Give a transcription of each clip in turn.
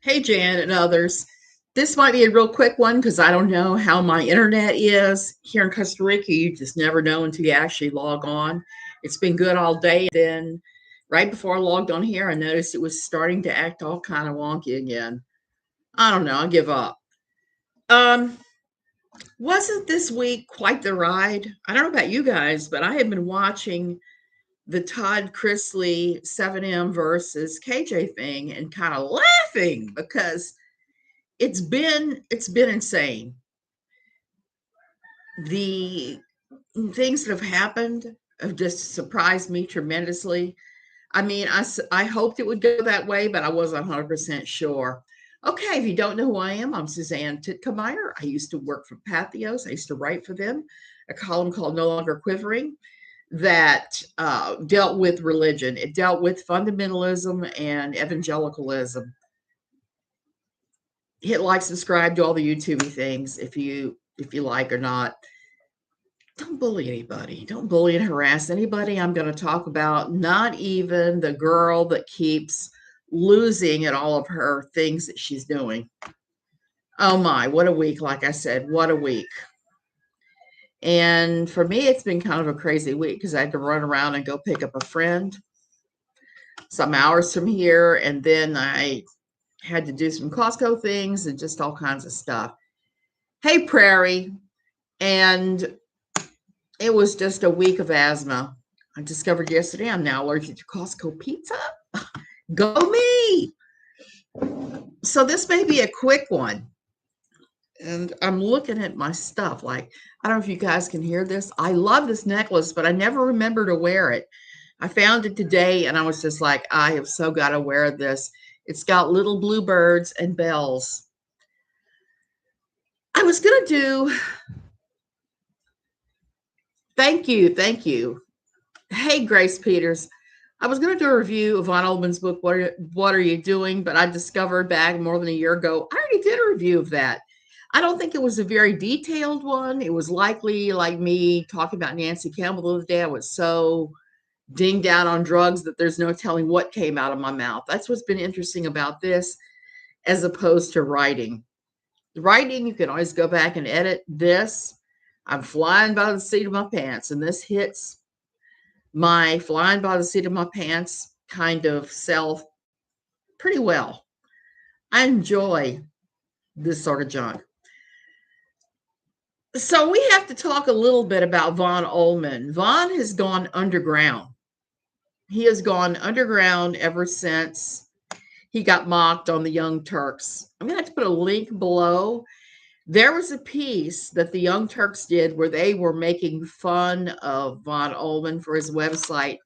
Hey, Jan and others. This might be a real quick one because I don't know how my internet is here in Costa Rica. You just never know until you actually log on. It's been good all day. Then, right before I logged on here, I noticed it was starting to act all kind of wonky again. I don't know. I'll give up. Um, wasn't this week quite the ride? I don't know about you guys, but I have been watching the Todd Chrisley 7M versus KJ thing and kind of laughing because it's been insane. The things that have happened have just surprised me tremendously. I mean, I hoped it would go that way, but I wasn't 100% sure. Okay, if you don't know who I am, I'm Suzanne Titkemeyer. I used to work for Pathos. I used to write for them, a column called No Longer Quivering that dealt with religion. It dealt with fundamentalism and evangelicalism. Hit like, subscribe, do all the YouTubey things if you like or not. Don't bully anybody. Don't bully and harass anybody. I'm going to talk about not even the girl that keeps losing at all of her things that she's doing. Oh my, what a week. Like I said, what a week. And for me, it's been kind of a crazy week because I had to run around and go pick up a friend some hours from here. And then I had to do some Costco things and just all kinds of stuff. Hey, Prairie. And it was just a week of asthma. I discovered yesterday I'm now allergic to Costco pizza. Go me! So this may be a quick one. And I'm looking at my stuff. Like, I don't know if you guys can hear this. I love this necklace, but I never remember to wear it. I found it today and I was just like, I have so got to wear this. It's got little bluebirds and bells. I was going to do, thank you. Hey, Grace Peters. I was going to do a review of Vaughn Ohlman's book, What Are You Doing? But I discovered back more than a year ago, I already did a review of that. I don't think it was a very detailed one. It was likely like me talking about Nancy Campbell the other day. I was so dinged out on drugs that there's no telling what came out of my mouth. That's what's been interesting about this as opposed to writing. Writing, you can always go back and edit this. I'm flying by the seat of my pants, and this hits my flying by the seat of my pants kind of self pretty well. I enjoy this sort of junk. So we have to talk a little bit about Vaughn Ohlman. Vaughn has gone underground. He has gone underground ever since he got mocked on the Young Turks. I'm going to have to put a link below. There was a piece that the Young Turks did where they were making fun of Vaughn Ohlman for his website,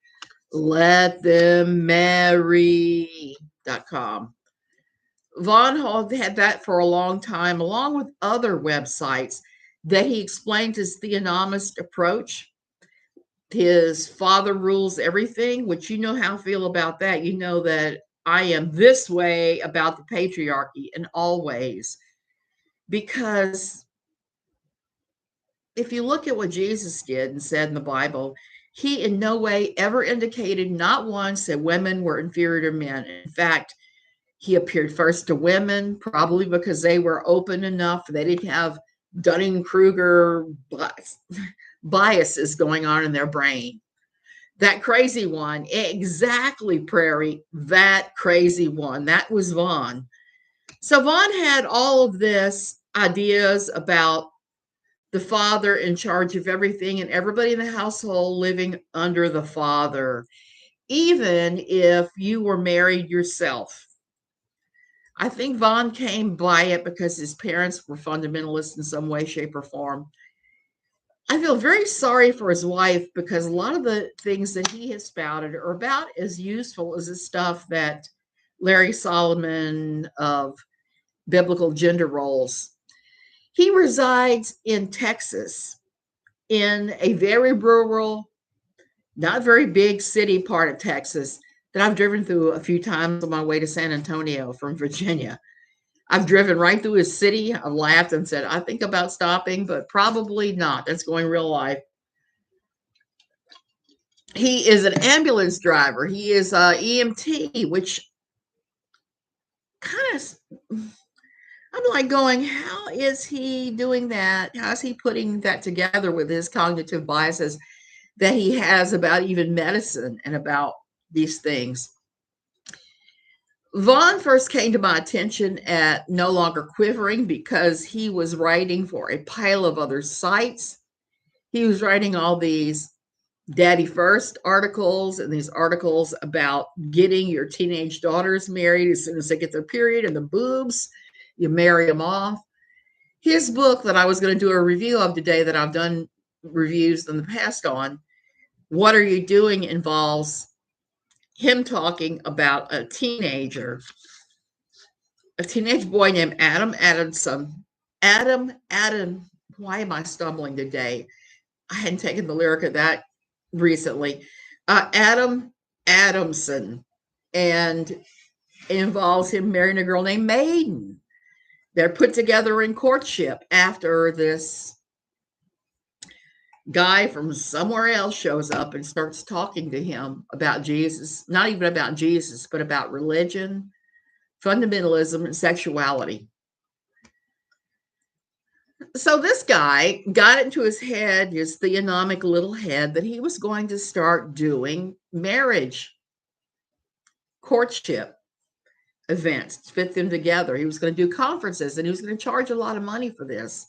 letthemmarry.com. Vaughn had that for a long time, along with other websites that he explained his theonomist approach. His father rules everything, which you know how I feel about that. You know that I am this way about the patriarchy in all ways. Because if you look at what Jesus did and said in the Bible, he in no way ever indicated, not once, that women were inferior to men. In fact, he appeared first to women, probably because they were open enough. They didn't have Dunning-Krueger biases going on in their brain. That crazy one, exactly, Prairie, that crazy one, that was Vaughn. So Vaughn had all of this ideas about the father in charge of everything and everybody in the household living under the father, even if you were married yourself. I think Vaughn came by it because his parents were fundamentalists in some way, shape, or form. I feel very sorry for his wife because a lot of the things that he has spouted are about as useful as the stuff that Larry Solomon of Biblical Gender Roles. He resides in Texas, in a very rural, not very big city part of Texas that I've driven through a few times on my way to San Antonio from Virginia. I've driven right through his city. I laughed and said, I think about stopping, but probably not. That's going real life. He is an ambulance driver. He is a EMT, which kind of, I'm like going, how is he doing that? How is he putting that together with his cognitive biases that he has about even medicine and about these things? Vaughn first came to my attention at No Longer Quivering because he was writing for a pile of other sites. He was writing all these Daddy First articles and these articles about getting your teenage daughters married as soon as they get their period and the boobs, you marry them off. His book that I was going to do a review of today, that I've done reviews in the past on, What Are You Doing, involves him talking about a teenage boy named Adam Adamson. Adam, why am I stumbling today? I hadn't taken the lyric of that recently. Adam Adamson, and it involves him marrying a girl named Maiden. They're put together in courtship after this guy from somewhere else shows up and starts talking to him about Jesus, not even about Jesus, but about religion, fundamentalism, and sexuality. So this guy got into his head, his theonomic little head, that he was going to start doing marriage, courtship events to fit them together. He was going to do conferences, and he was going to charge a lot of money for this.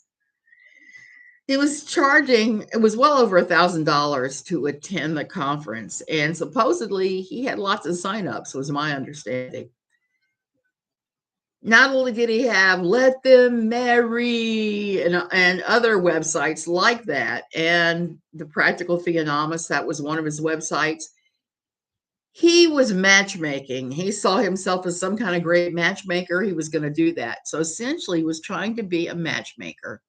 He was charging, it was well over $1,000 to attend the conference. And supposedly he had lots of signups, was my understanding. Not only did he have Let Them Marry and other websites like that, and the Practical Theonomist, that was one of his websites. He was matchmaking. He saw himself as some kind of great matchmaker. He was going to do that. So essentially, he was trying to be a matchmaker.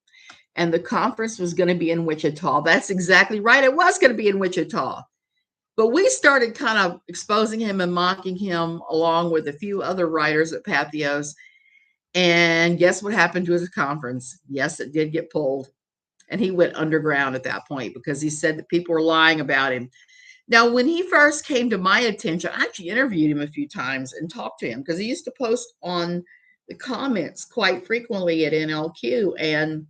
And the conference was going to be in Wichita. That's exactly right. It was going to be in Wichita. But we started kind of exposing him and mocking him along with a few other writers at Pathos. And guess what happened to his conference? Yes, it did get pulled. And he went underground at that point because he said that people were lying about him. Now, when he first came to my attention, I actually interviewed him a few times and talked to him because he used to post on the comments quite frequently at NLQ. And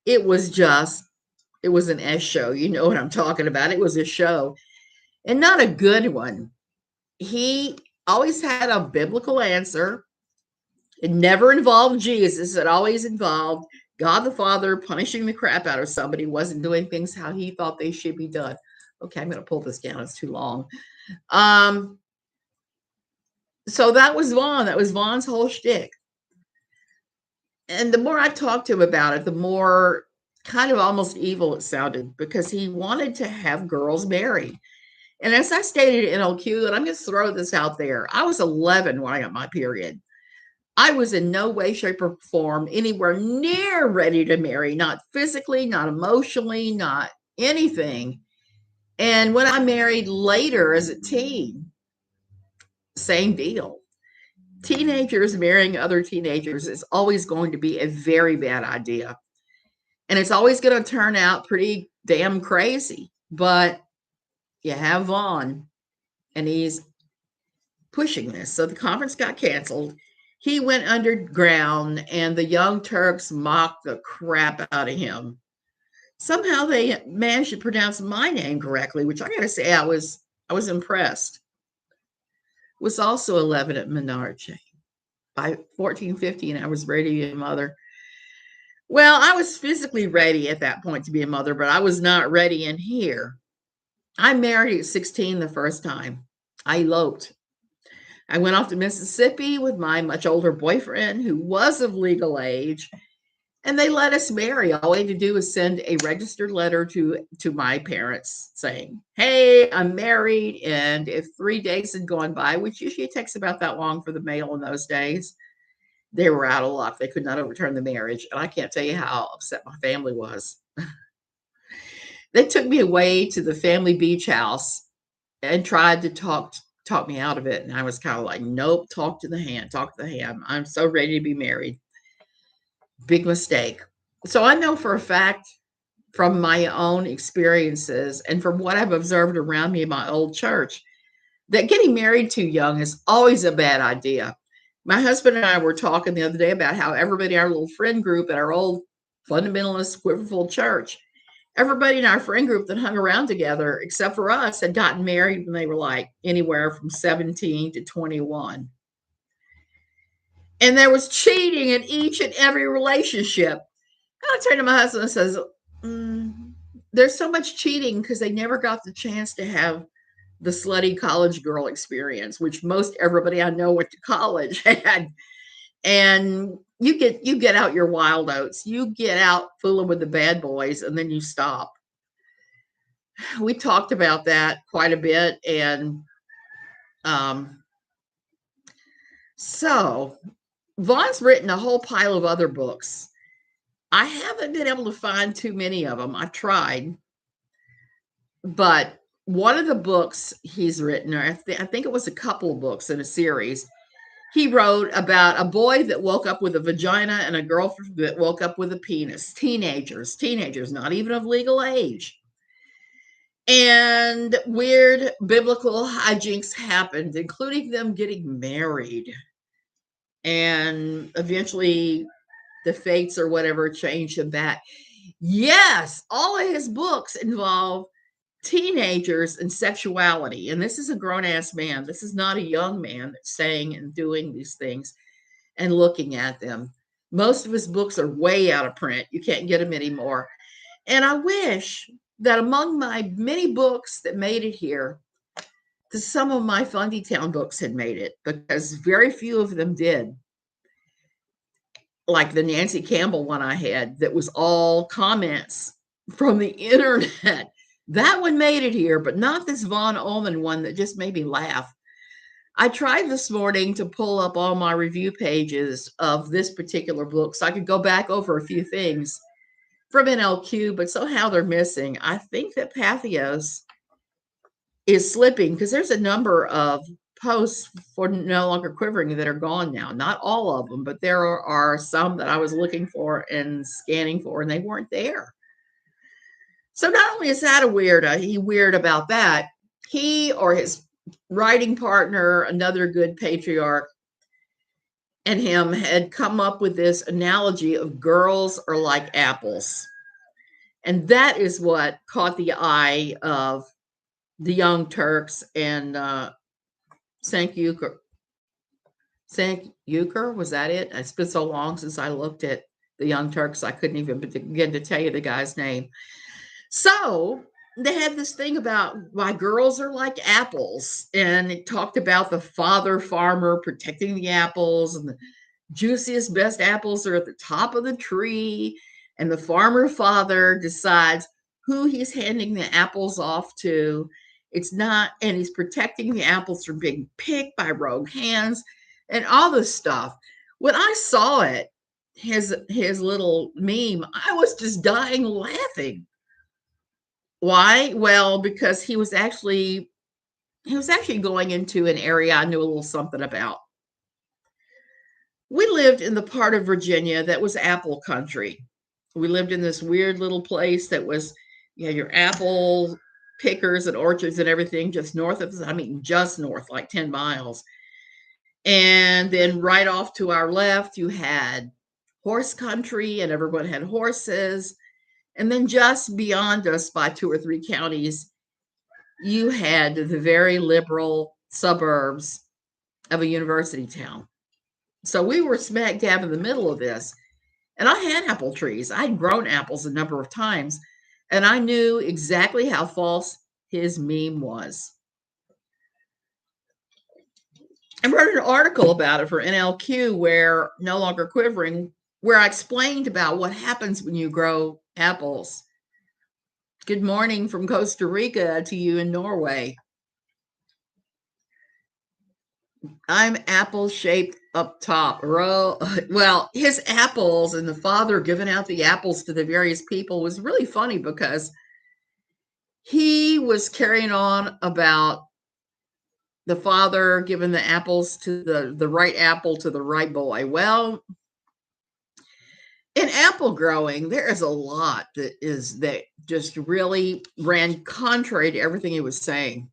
it was an S show. You know what I'm talking about. It was a show, and not a good one. He always had a biblical answer. It never involved Jesus. It always involved God the Father punishing the crap out of somebody who wasn't doing things how he thought they should be done. Okay, I'm going to pull this down. It's too long. So that was Vaughn. That was Vaughn's whole shtick. And the more I talked to him about it, the more kind of almost evil it sounded, because he wanted to have girls married. And as I stated in NLQ, and I'm going to throw this out there, I was 11 when I got my period. I was in no way, shape, or form anywhere near ready to marry, not physically, not emotionally, not anything. And when I married later as a teen, same deal. Teenagers marrying other teenagers is always going to be a very bad idea. And it's always going to turn out pretty damn crazy. But you have Vaughn, and he's pushing this. So the conference got canceled. He went underground, and the Young Turks mocked the crap out of him. Somehow they managed to pronounce my name correctly, which I got to say I was impressed. Was also 11 at Menarche. By 14, 15, I was ready to be a mother. Well, I was physically ready at that point to be a mother, but I was not ready in here. I married at 16 the first time. I eloped. I went off to Mississippi with my much older boyfriend, who was of legal age, and they let us marry. All we had to do was send a registered letter to my parents saying, hey, I'm married. And if 3 days had gone by, which usually takes about that long for the mail in those days, they were out of luck. They could not overturn the marriage. And I can't tell you how upset my family was. They took me away to the family beach house and tried to talk me out of it. And I was kind of like, nope, talk to the hand. I'm so ready to be married. Big mistake. So I know for a fact from my own experiences and from what I've observed around me in my old church that getting married too young is always a bad idea. My husband and I were talking the other day about how everybody in our little friend group at our old fundamentalist quiverful church, everybody in our friend group that hung around together, except for us, had gotten married when they were like anywhere from 17 to 21. And there was cheating in each and every relationship. And I turned to my husband and says, there's so much cheating because they never got the chance to have the slutty college girl experience, which most everybody I know went to college had. And you get out your wild oats, you get out fooling with the bad boys, and then you stop. We talked about that quite a bit, and so Vaughn's written a whole pile of other books. I haven't been able to find too many of them. I've tried, but one of the books he's written, or I think it was a couple of books in a series, he wrote about a boy that woke up with a vagina and a girl that woke up with a penis. Teenagers, not even of legal age. And weird biblical hijinks happened, including them getting married. And eventually the fates or whatever changed them back. Yes, all of his books involve teenagers and sexuality. And this is a grown-ass man. This is not a young man that's saying and doing these things and looking at them. Most of his books are way out of print. You can't get them anymore. And I wish that among my many books that made it here, that some of my Fundy Town books had made it, because very few of them did. Like the Nancy Campbell one I had that was all comments from the internet. That one made it here, but not this Vaughn Ohlman one that just made me laugh. I tried this morning to pull up all my review pages of this particular book so I could go back over a few things from NLQ, but somehow they're missing. I think that Pathos is slipping because there's a number of posts for No Longer Quivering that are gone now. Not all of them, but there are some that I was looking for and scanning for, and they weren't there. So not only is that he weird about that, he or his writing partner, another good patriarch, and him had come up with this analogy of girls are like apples. And that is what caught the eye of the Young Turks and Sankt Euchre. Sankt Euchre, was that it? It's been so long since I looked at the Young Turks, I couldn't even begin to tell you the guy's name. So they had this thing about why girls are like apples, and it talked about the father farmer protecting the apples, and the juiciest, best apples are at the top of the tree, and the farmer father decides who he's handing the apples off to. It's not, and he's protecting the apples from being picked by rogue hands and all this stuff. When I saw it, his little meme, I was just dying laughing. Why? Well, because he was actually going into an area I knew a little something about. We lived in the part of Virginia that was apple country. We lived in this weird little place that was, your apple pickers and orchards and everything just north of us. I mean, just north, like 10 miles. And then right off to our left, you had horse country and everyone had horses. And then just beyond us by 2 or 3 counties, you had the very liberal suburbs of a university town. So we were smack dab in the middle of this. And I had apple trees. I'd grown apples a number of times. And I knew exactly how false his meme was. I wrote an article about it for NLQ, where No Longer Quivering, where I explained about what happens when you grow apples. Good morning from Costa Rica to you in Norway. I'm apple shaped up top. Well, his apples and the father giving out the apples to the various people was really funny because he was carrying on about the father giving the apples to the right apple to the right boy. Well, in apple growing, there is a lot that just really ran contrary to everything he was saying.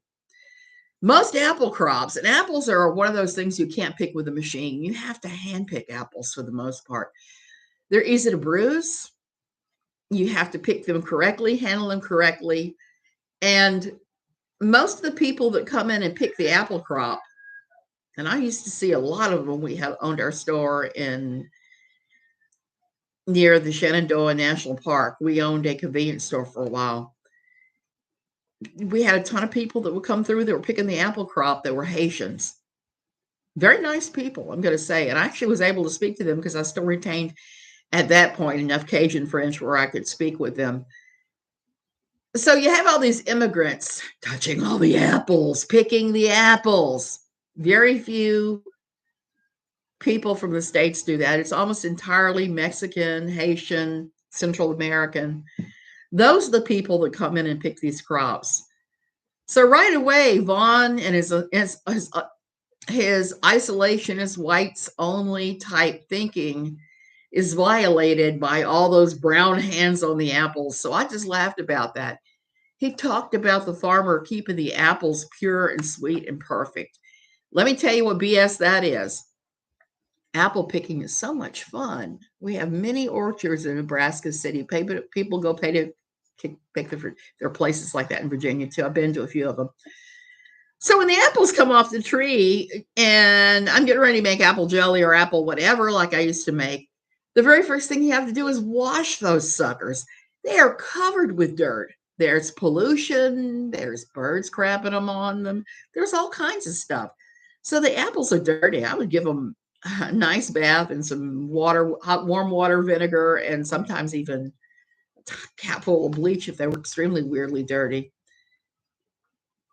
Most apple crops, and apples are one of those things you can't pick with a machine. You have to hand pick apples for the most part. They're easy to bruise. You have to pick them correctly, handle them correctly. And most of the people that come in and pick the apple crop, and I used to see a lot of them. We had owned our store in near the Shenandoah National Park. We owned a convenience store for a while. We had a ton of people that would come through that were picking the apple crop that were Haitians. Very nice people, I'm going to say. And I actually was able to speak to them because I still retained at that point enough Cajun French where I could speak with them. So you have all these immigrants touching all the apples, picking the apples. Very few people from the States do that. It's almost entirely Mexican, Haitian, Central American. Those are the people that come in and pick these crops. So right away, Vaughn and his isolationist, whites only type thinking is violated by all those brown hands on the apples. So I just laughed about that. He talked about the farmer keeping the apples pure and sweet and perfect. Let me tell you what BS that is. Apple picking is so much fun. We have many orchards in Nebraska City. People go pay to pick the fruit. There are places like that in Virginia too. I've been to a few of them. So when the apples come off the tree and I'm getting ready to make apple jelly or apple whatever like I used to make, the very first thing you have to do is wash those suckers. They are covered with dirt. There's pollution. There's birds crapping them on them. There's all kinds of stuff. So the apples are dirty. I would give them a nice bath in some water, hot, warm water, vinegar, and sometimes even a cap full of bleach if they were extremely weirdly dirty.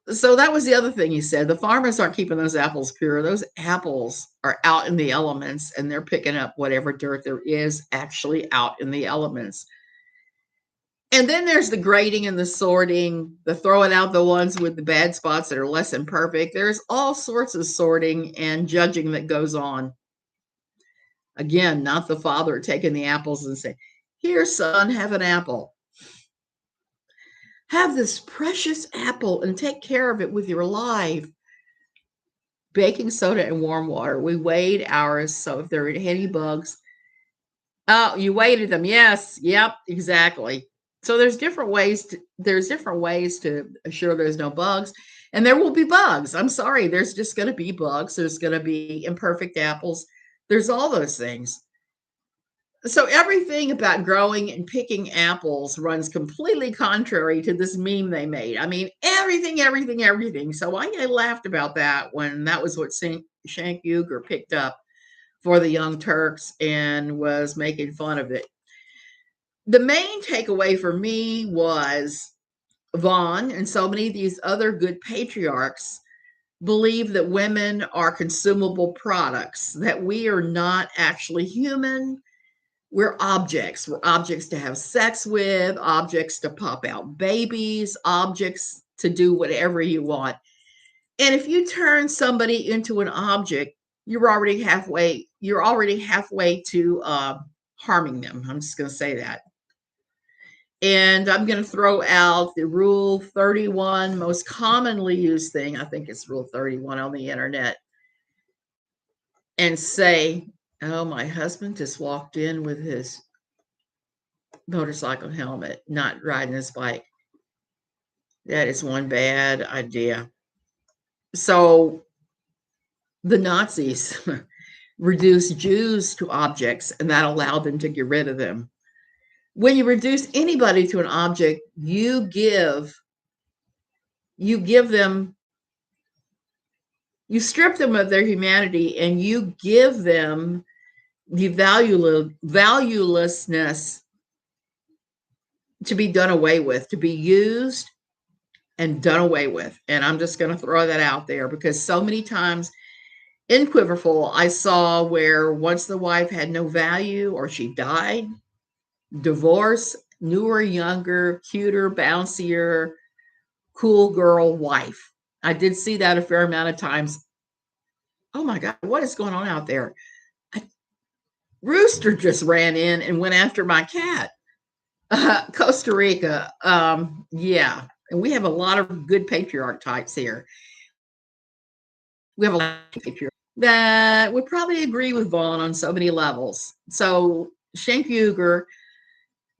So that was the other thing he said. The farmers aren't keeping those apples pure. Those apples are out in the elements and they're picking up whatever dirt there is actually out in the elements. And then there's the grading and the sorting, the throwing out the ones with the bad spots that are less than perfect. There's all sorts of sorting and judging that goes on. Again, not the father taking the apples and saying, "Here, son, have an apple. Have this precious apple and take care of it with your life." Baking soda and warm water. We weighed ours. So if there were any bugs, oh, you weighted them. Yes. Yep. Exactly. So there's different ways to assure there's no bugs. And there will be bugs. I'm sorry. There's just going to be bugs. There's going to be imperfect apples. There's all those things. So everything about growing and picking apples runs completely contrary to this meme they made. I mean, everything. So I laughed about that when that was what Shank Uger picked up for the Young Turks and was making fun of it. The main takeaway for me was Vaughn and so many of these other good patriarchs believe that women are consumable products, that we are not actually human. We're objects. We're objects to have sex with, objects to pop out babies, objects to do whatever you want. And if you turn somebody into an object, you're already halfway to harming them. I'm just going to say that. And I'm going to throw out the Rule 31, most commonly used thing. I think it's Rule 31 on the internet. And say, "Oh, my husband just walked in with his motorcycle helmet, not riding his bike." That is one bad idea. So the Nazis reduced Jews to objects, and that allowed them to get rid of them. When you reduce anybody to an object, you give them, you strip them of their humanity and you give them the valuelessness to be done away with, to be used and done away with. And I'm just going to throw that out there because so many times in Quiverful, I saw where once the wife had no value or she died, divorce, newer, younger, cuter, bouncier, cool girl wife. I did see that a fair amount of times. Oh my God, what is going on out there? Rooster just ran in and went after my cat. Costa Rica. Yeah. And we have a lot of good patriarch types here. We have a lot of people that would probably agree with Vaughn on so many levels. So Shane Krueger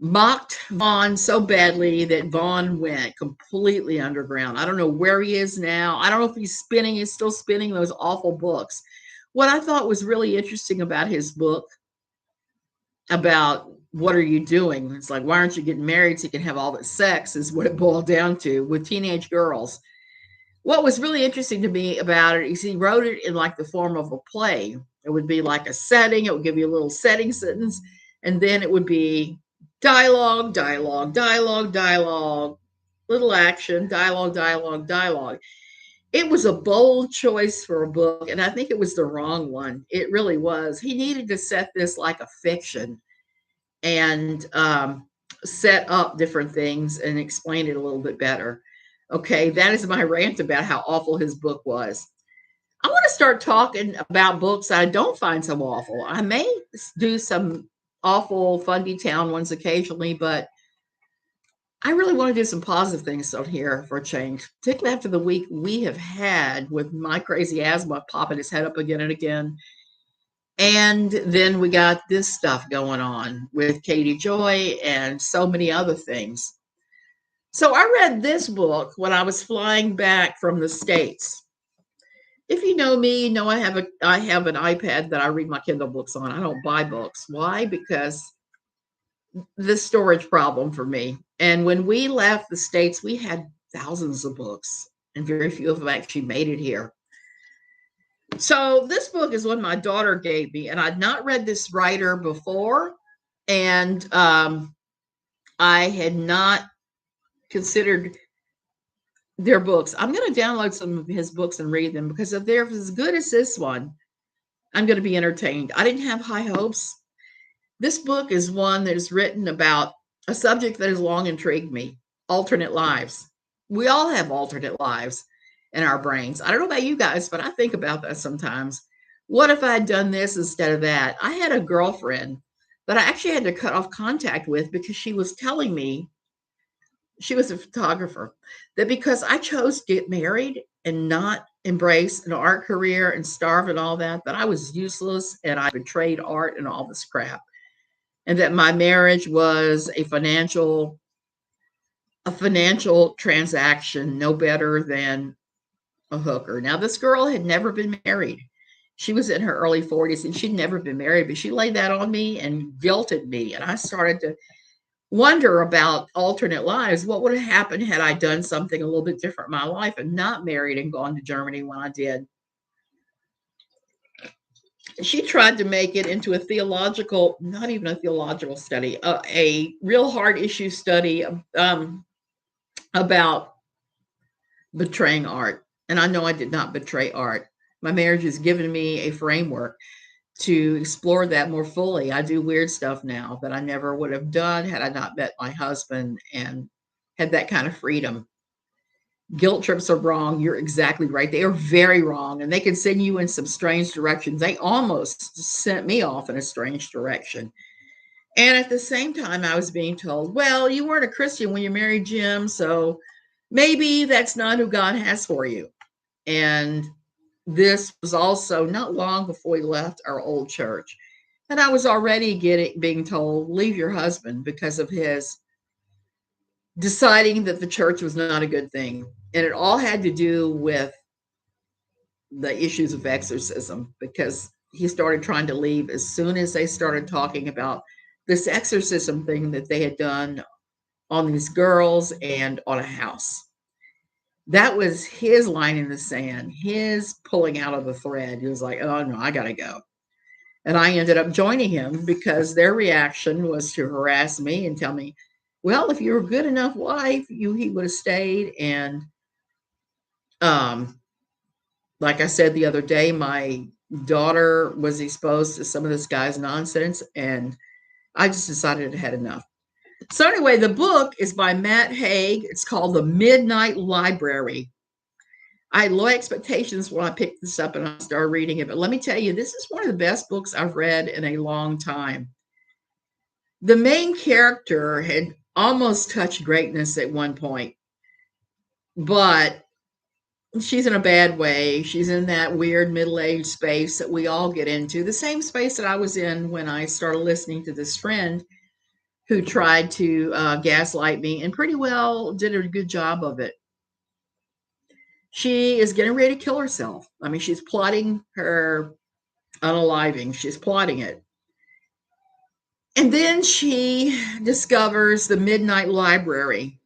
mocked Vaughn so badly that Vaughn went completely underground. I don't know where he is now. I don't know if he's still spinning those awful books. What I thought was really interesting about his book about what are you doing? It's like, why aren't you getting married so you can have all that sex, is what it boiled down to with teenage girls. What was really interesting to me about it is he wrote it in like the form of a play. It would be like a setting, it would give you a little setting sentence, and then it would be dialogue, dialogue, dialogue, dialogue, little action, dialogue, dialogue, dialogue. It was a bold choice for a book, and I think it was the wrong one. It really was. He needed to set this like a fiction and set up different things and explain it a little bit better. Okay, that is my rant about how awful his book was. I want to start talking about books I don't find so awful. I may do some awful Fundy Town ones occasionally, but I really want to do some positive things on here for a change, particularly after the week we have had with my crazy asthma popping his head up again and again. And then we got this stuff going on with Katie Joy and so many other things. So I read this book when I was flying back from the States. If you know me, you know I have an iPad that I read my Kindle books on. I don't buy books. Why? Because the storage problem for me. And when we left the States, we had thousands of books, and very few of them actually made it here. So this book is one my daughter gave me, and I'd not read this writer before, and I had not considered their books. I'm going to download some of his books and read them, because if they're as good as this one, I'm going to be entertained. I didn't have high hopes. This book is one that is written about a subject that has long intrigued me: alternate lives. We all have alternate lives in our brains. I don't know about you guys, but I think about that sometimes. What if I had done this instead of that? I had a girlfriend that I actually had to cut off contact with because she was telling me, she was a photographer, that because I chose to get married and not embrace an art career and starve and all that, that I was useless and I betrayed art and all this crap. And that my marriage was a financial transaction, no better than a hooker. Now, this girl had never been married. She was in her early 40s and she'd never been married, but she laid that on me and guilted me. And I started to wonder about alternate lives. What would have happened had I done something a little bit different in my life and not married and gone to Germany when I did? She tried to make it into a theological, not even a theological study, a real hard issue study about betraying art. And I know I did not betray art. My marriage has given me a framework to explore that more fully. I do weird stuff now that I never would have done had I not met my husband and had that kind of freedom. Guilt trips are wrong. You're exactly right. They are very wrong, and they can send you in some strange directions. They almost sent me off in a strange direction. And at the same time, I was being told, well, you weren't a Christian when you married Jim, so maybe that's not who God has for you. And this was also not long before we left our old church. And I was already being told, leave your husband, because of his deciding that the church was not a good thing. And it all had to do with the issues of exorcism, because he started trying to leave as soon as they started talking about this exorcism thing that they had done on these girls and on a house. That was his line in the sand, his pulling out of the thread. He was like, oh no, I got to go. And I ended up joining him because their reaction was to harass me and tell me, well, if you were a good enough wife, he would have stayed. And like I said the other day, my daughter was exposed to some of this guy's nonsense, and I just decided I had enough. So anyway, the book is by Matt Haig. It's called The Midnight Library. I had low expectations when I picked this up and I started reading it, but let me tell you, this is one of the best books I've read in a long time. The main character had almost touched greatness at one point, but she's in a bad way. She's in that weird middle-aged space that we all get into, the same space that I was in when I started listening to this friend who tried to gaslight me and pretty well did a good job of it. She is getting ready to kill herself. I mean, she's plotting her unaliving, she's plotting it. And then she discovers the Midnight Library.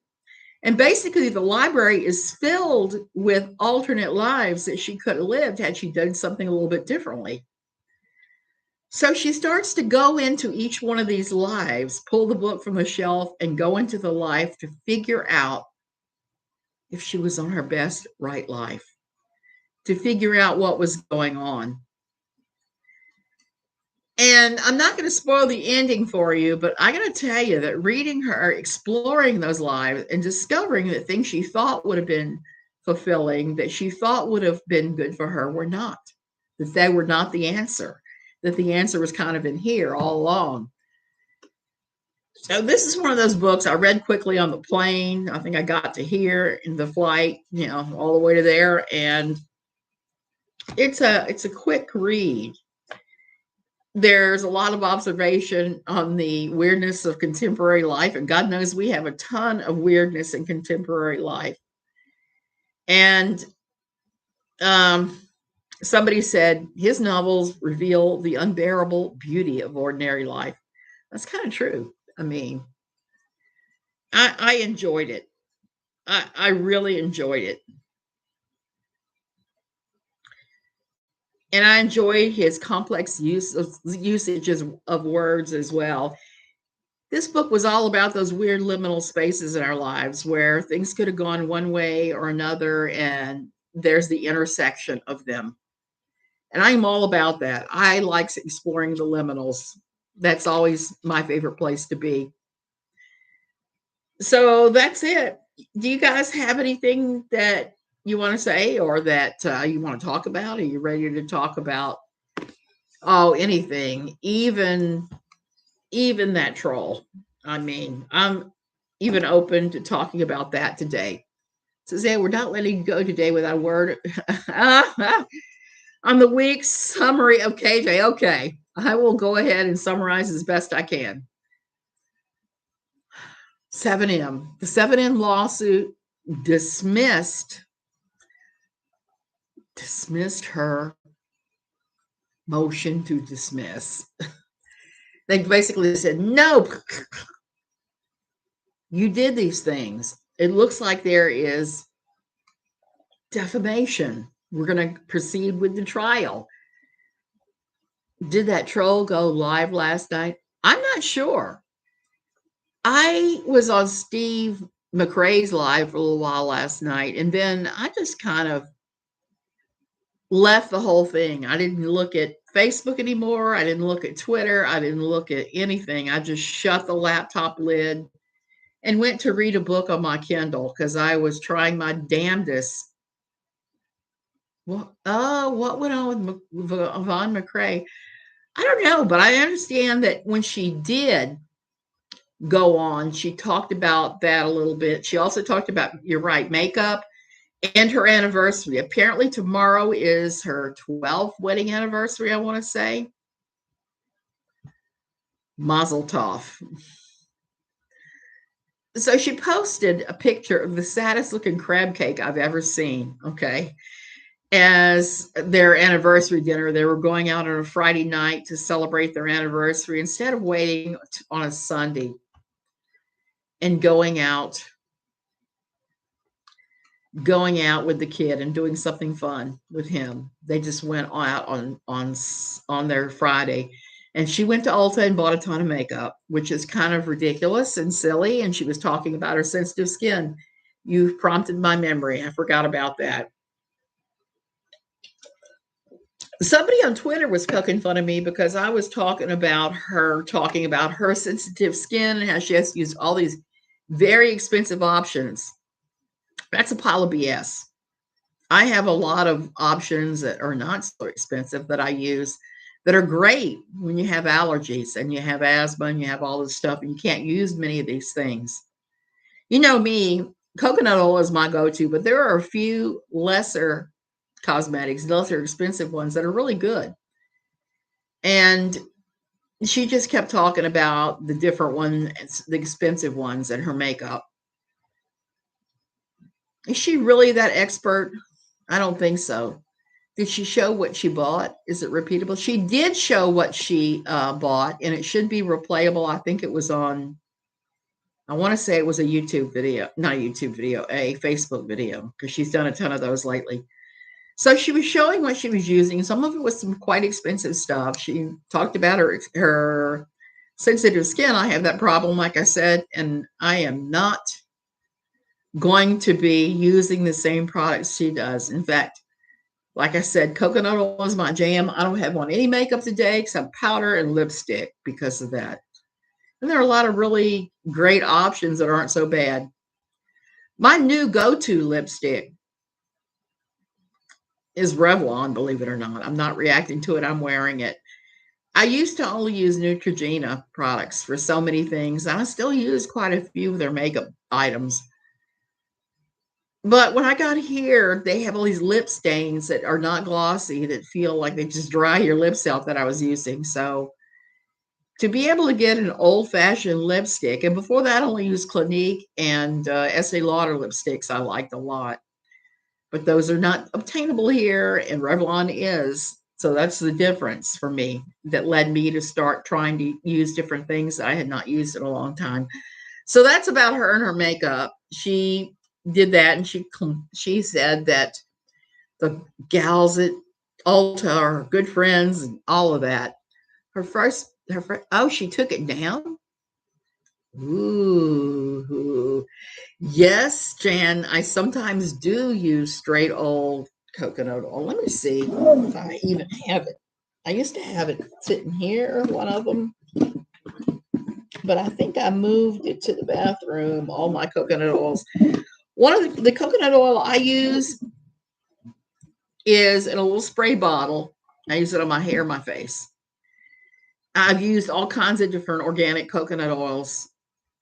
And basically, the library is filled with alternate lives that she could have lived had she done something a little bit differently. So she starts to go into each one of these lives, pull the book from the shelf, and go into the life to figure out if she was on her best right life, to figure out what was going on. And I'm not going to spoil the ending for you, but I'm going to tell you that reading her, exploring those lives, and discovering that things she thought would have been fulfilling, that she thought would have been good for her, were not, that they were not the answer, that the answer was kind of in here all along. So this is one of those books I read quickly on the plane. I think I got to here in the flight, all the way to there. And it's a quick read. There's a lot of observation on the weirdness of contemporary life, and God knows we have a ton of weirdness in contemporary life. And somebody said his novels reveal the unbearable beauty of ordinary life. That's kind of true. I mean, I enjoyed it. I really enjoyed it. And I enjoyed his complex usages of words as well. This book was all about those weird liminal spaces in our lives where things could have gone one way or another, and there's the intersection of them. And I'm all about that. I like exploring the liminals. That's always my favorite place to be. So that's it. Do you guys have anything that you want to say or that you want to talk about? Are you ready to talk about anything, even that troll? I mean, I'm even open to talking about that today. Suzanne, we're not letting you go today without a word on the week's summary of KJ. Okay, I will go ahead and summarize as best I can. 7M. The 7M lawsuit dismissed her motion to dismiss. They basically said, no, you did these things. It looks like there is defamation. We're going to proceed with the trial. Did that troll go live last night? I'm not sure. I was on Steve McRae's live for a little while last night, and then I just kind of left the whole thing. I didn't look at Facebook anymore. I didn't look at Twitter. I didn't look at anything. I just shut the laptop lid and went to read a book on my Kindle because I was trying my damnedest. What went on with Vaughn McRae? I don't know, but I understand that when she did go on, she talked about that a little bit. She also talked about, you're right, makeup and her anniversary. Apparently tomorrow is her 12th wedding anniversary, I want to say. Mazel tov. So she posted a picture of the saddest looking crab cake I've ever seen, okay? As their anniversary dinner. They were going out on a Friday night to celebrate their anniversary instead of waiting on a Sunday and going out with the kid and doing something fun with him. They just went out on their Friday. And she went to Ulta and bought a ton of makeup, which is kind of ridiculous and silly. And she was talking about her sensitive skin. You've prompted my memory. I forgot about that. Somebody on Twitter was poking fun of me because I was talking about her sensitive skin and how she has to use all these very expensive options. That's a pile of BS. I have a lot of options that are not so expensive that I use that are great when you have allergies and you have asthma and you have all this stuff and you can't use many of these things. You know me, coconut oil is my go-to, but there are a few lesser cosmetics, lesser expensive ones that are really good. And she just kept talking about the different ones, the expensive ones in her makeup. Is she really that expert? I don't think so. Did she show what she bought? Is it repeatable? She did show what she bought, and it should be replayable. I think it was on, I want to say it was a YouTube video, not a YouTube video, a Facebook video, because she's done a ton of those lately. So she was showing what she was using. Some of it was some quite expensive stuff. She talked about her sensitive skin. I have that problem, like I said, and I am not going to be using the same products she does. In fact, like I said, coconut oil is my jam. I don't have on any makeup today except powder and lipstick because of that. And there are a lot of really great options that aren't so bad. My new go-to lipstick is Revlon, believe it or not. I'm not reacting to it. I'm wearing it. I used to only use Neutrogena products for so many things. I still use quite a few of their makeup items. But when I got here, they have all these lip stains that are not glossy, that feel like they just dry your lips out that I was using. So to be able to get an old-fashioned lipstick, and before that, I only used Clinique and Estee Lauder lipsticks I liked a lot. But those are not obtainable here, and Revlon is. So that's the difference for me that led me to start trying to use different things that I had not used in a long time. So that's about her and her makeup. She did that, and she said that the gals at Ulta are good friends and all of that. She took it down. Ooh, yes, Jan. I sometimes do use straight old coconut oil. Let me see if I even have it. I used to have it sitting here, one of them, but I think I moved it to the bathroom. All my coconut oils. One of the coconut oil I use is in a little spray bottle. I use it on my hair, my face. I've used all kinds of different organic coconut oils.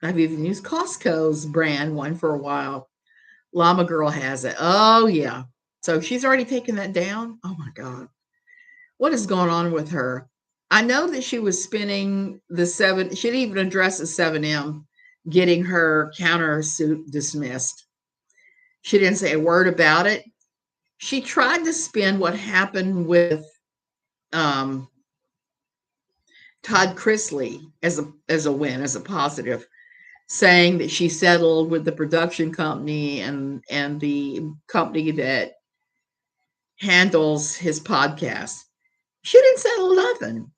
I've even used Costco's brand one for a while. Llama Girl has it. Oh, yeah. So she's already taken that down. Oh, my God. What is going on with her? I know that she was spinning she didn't even address the 7M, getting her countersuit dismissed. She didn't say a word about it. She tried to spin what happened with Todd Chrisley as a win, as a positive, saying that she settled with the production company and the company that handles his podcast. She didn't settle nothing.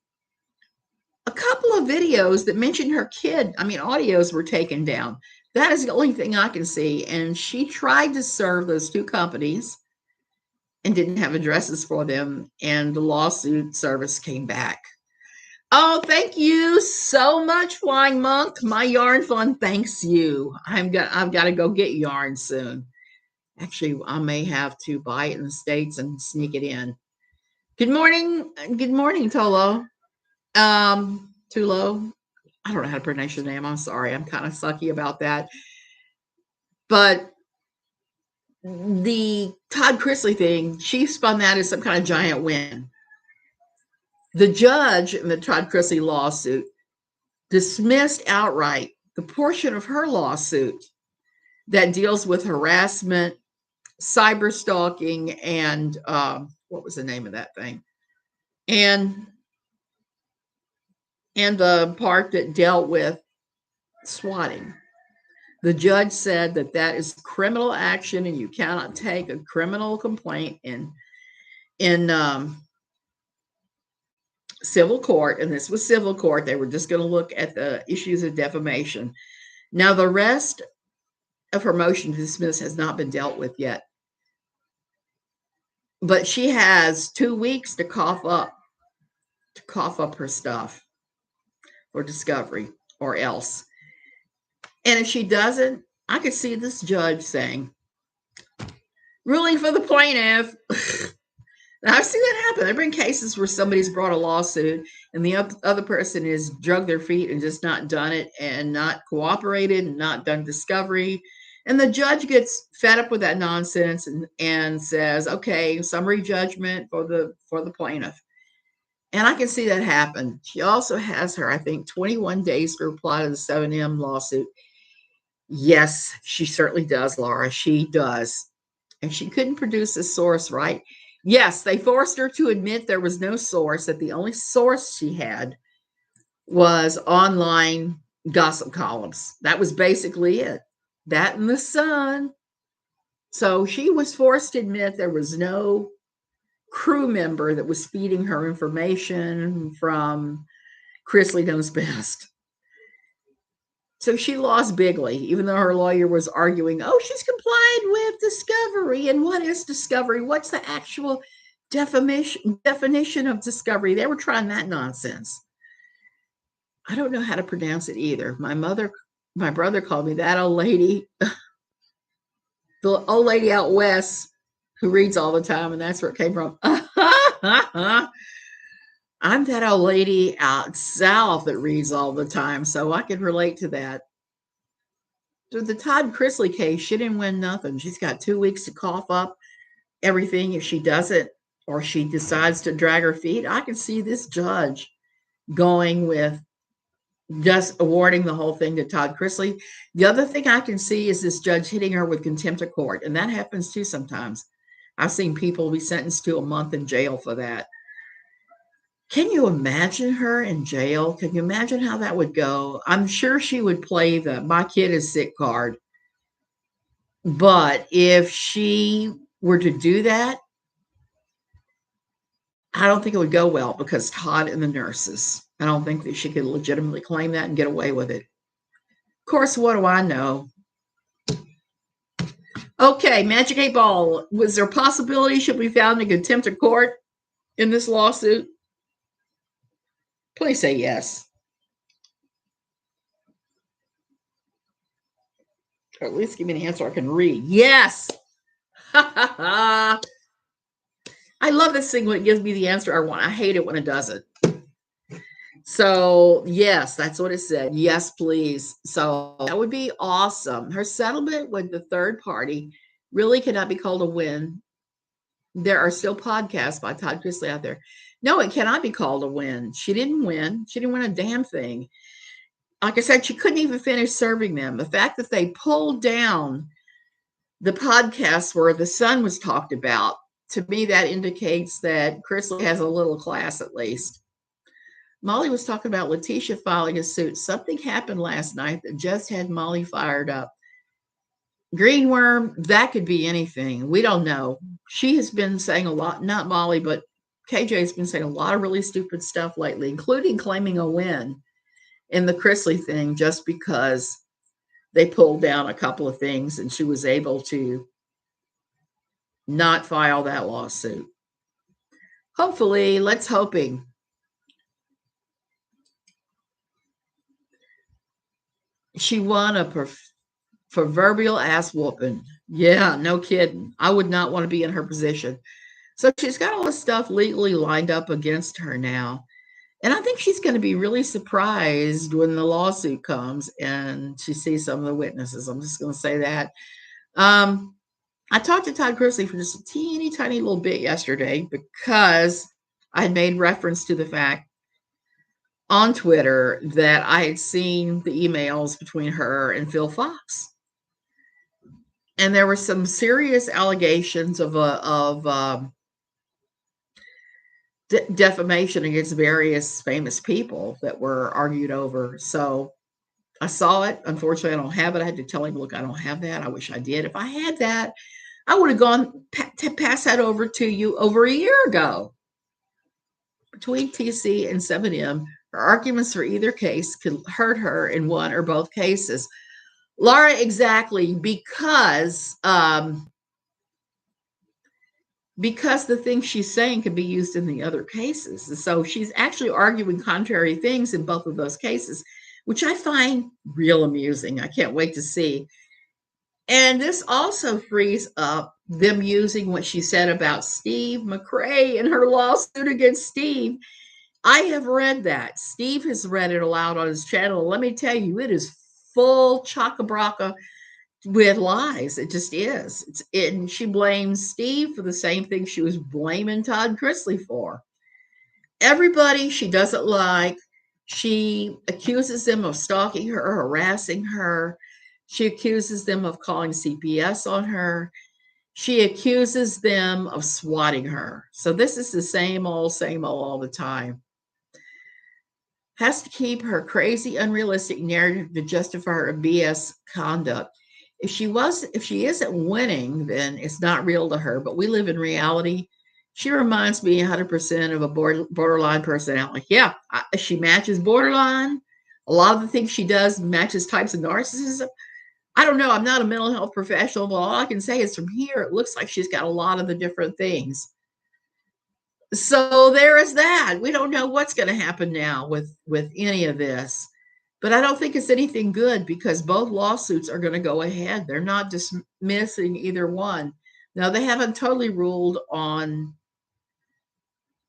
A couple of videos that mentioned her kid, audios were taken down. That is the only thing I can see. And she tried to serve those two companies and didn't have addresses for them. And the lawsuit service came back. Oh, thank you so much, Flying Monk. My yarn fun thanks you. I've got to go get yarn soon. Actually, I may have to buy it in the States and sneak it in. Good morning, Tolo. Tulo. I don't know how to pronounce your name. I'm sorry. I'm kind of sucky about that. But the Todd Chrisley thing, she spun that as some kind of giant win. The judge in the Todd Chrisley lawsuit dismissed outright the portion of her lawsuit that deals with harassment, cyber stalking, and what was the name of that thing? And the part that dealt with swatting. The judge said that is criminal action, and you cannot take a criminal complaint in civil court. And this was civil court. They were just going to look at the issues of defamation. Now, the rest of her motion to dismiss has not been dealt with yet. But she has 2 weeks to cough up her stuff for discovery or else. And if she doesn't, I could see this judge saying, ruling for the plaintiff. Now, I've seen that happen. There have been cases where somebody's brought a lawsuit and the other person has dragged their feet and just not done it and not cooperated and not done discovery And the judge gets fed up with that nonsense and says, okay, summary judgment for the plaintiff. And I can see that happen. She also has her, I think, 21 days to reply to the 7M lawsuit. Yes, she certainly does, Laura. She does. And she couldn't produce a source, right? Yes, they forced her to admit there was no source, that the only source she had was online gossip columns. That was basically it. That and the Sun. So she was forced to admit there was no crew member that was feeding her information from Chrisley Knows Best. So she lost bigly, even though her lawyer was arguing, oh, she's complied with discovery. And what is discovery? What's the actual definition of discovery? They were trying that nonsense. I don't know how to pronounce it either. My brother called me that old lady, the old lady out west who reads all the time, and that's where it came from. I'm that old lady out south that reads all the time, so I can relate to that. So the Todd Chrisley case, she didn't win nothing. She's got 2 weeks to cough up everything if she doesn't, or she decides to drag her feet. I can see this judge going with just awarding the whole thing to Todd Chrisley. The other thing I can see is this judge hitting her with contempt of court, and that happens too sometimes. I've seen people be sentenced to a month in jail for that. Can you imagine her in jail? Can you imagine how that would go? I'm sure she would play the my kid is sick card. But if she were to do that, I don't think it would go well because Todd and the nurses. I don't think that she could legitimately claim that and get away with it. Of course, what do I know? Okay, Magic 8 Ball. Was there a possibility she'll be found in contempt of court in this lawsuit? Please say yes. Or at least give me an answer I can read. Yes. I love this thing when it gives me the answer I want. I hate it when it doesn't. So, yes, that's what it said. Yes, please. So that would be awesome. Her settlement with the third party really cannot be called a win. There are still podcasts by Todd Chrisley out there. No, it cannot be called a win. She didn't win. She didn't win a damn thing. Like I said, she couldn't even finish serving them. The fact that they pulled down the podcast where the Sun was talked about, to me, that indicates that Chrisley has a little class at least. Molly was talking about Letitia filing a suit. Something happened last night that just had Molly fired up. Greenworm, that could be anything. We don't know. She has been saying a lot, not Molly, but KJ has been saying a lot of really stupid stuff lately, including claiming a win in the Chrisley thing just because they pulled down a couple of things and she was able to not file that lawsuit. Hopefully, let's hoping. She won a proverbial ass whooping. Yeah, no kidding. I would not want to be in her position. So she's got all this stuff legally lined up against her now. And I think she's going to be really surprised when the lawsuit comes and she sees some of the witnesses. I'm just going to say that. I talked to Todd Chrisley for just a teeny tiny little bit yesterday because I had made reference to the fact on Twitter that I had seen the emails between her and Phil Fox. And there were some serious allegations of defamation against various famous people that were argued over. So I saw it. Unfortunately, I don't have it. I had to tell him, look, I don't have that. I wish I did. If I had that, I would have gone to pass that over to you over a year ago. Between TC and 7M, her arguments for either case could hurt her in one or both cases. Laura, exactly, because the things she's saying can be used in the other cases. So she's actually arguing contrary things in both of those cases, which I find real amusing. I can't wait to see. And this also frees up them using what she said about Steve McRae in her lawsuit against Steve. I have read that. Steve has read it aloud on his channel. Let me tell you, it is full chock-a-brocka with lies. It just is. And she blames Steve for the same thing she was blaming Todd Chrisley for. Everybody she doesn't like, she accuses them of stalking her, harassing her. She accuses them of calling CPS on her. She accuses them of swatting her. So this is the same old all the time. Has to keep her crazy, unrealistic narrative to justify her BS conduct. If she isn't winning, then it's not real to her. But we live in reality. She reminds me 100% of a borderline personality. Yeah, she matches borderline. A lot of the things she does matches types of narcissism. I don't know. I'm not a mental health professional, but all I can say is from here, it looks like she's got a lot of the different things. So there is that. We don't know what's going to happen now with any of this. But I don't think it's anything good because both lawsuits are going to go ahead. They're not dismissing either one. Now, they haven't totally ruled on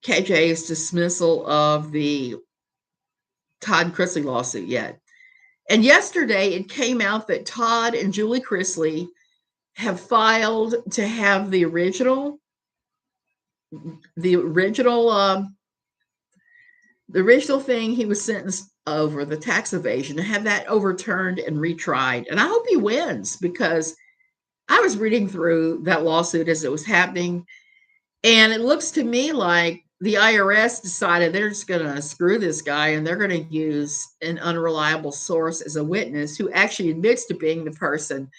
KJ's dismissal of the Todd Chrisley lawsuit yet. And yesterday it came out that Todd and Julie Chrisley have filed to have the original thing he was sentenced over, the tax evasion, to have that overturned and retried. And I hope he wins because I was reading through that lawsuit as it was happening, and it looks to me like the IRS decided they're just going to screw this guy and they're going to use an unreliable source as a witness who actually admits to being the person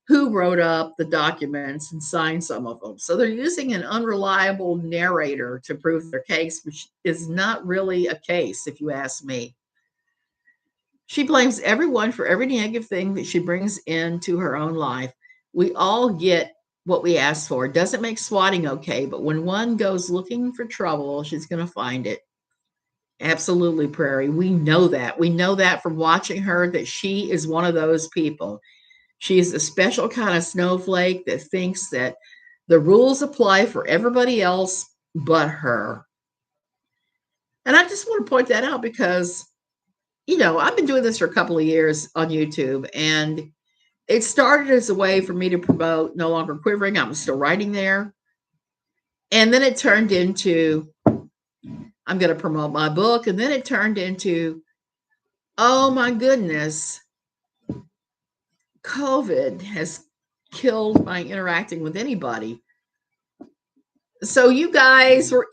who wrote up the documents and signed some of them. So they're using an unreliable narrator to prove their case, which is not really a case, if you ask me. She blames everyone for every negative thing that she brings into her own life. We all get what we ask for. It doesn't make swatting okay, but when one goes looking for trouble, she's going to find it. Absolutely, Prairie. We know that. We know that from watching her, that she is one of those people. She is a special kind of snowflake that thinks that the rules apply for everybody else but her. And I just want to point that out because, I've been doing this for a couple of years on YouTube, and it started as a way for me to promote No Longer Quivering. I was still writing there. And then it turned into, I'm going to promote my book. And then it turned into, oh my goodness, COVID has killed my interacting with anybody. So you guys were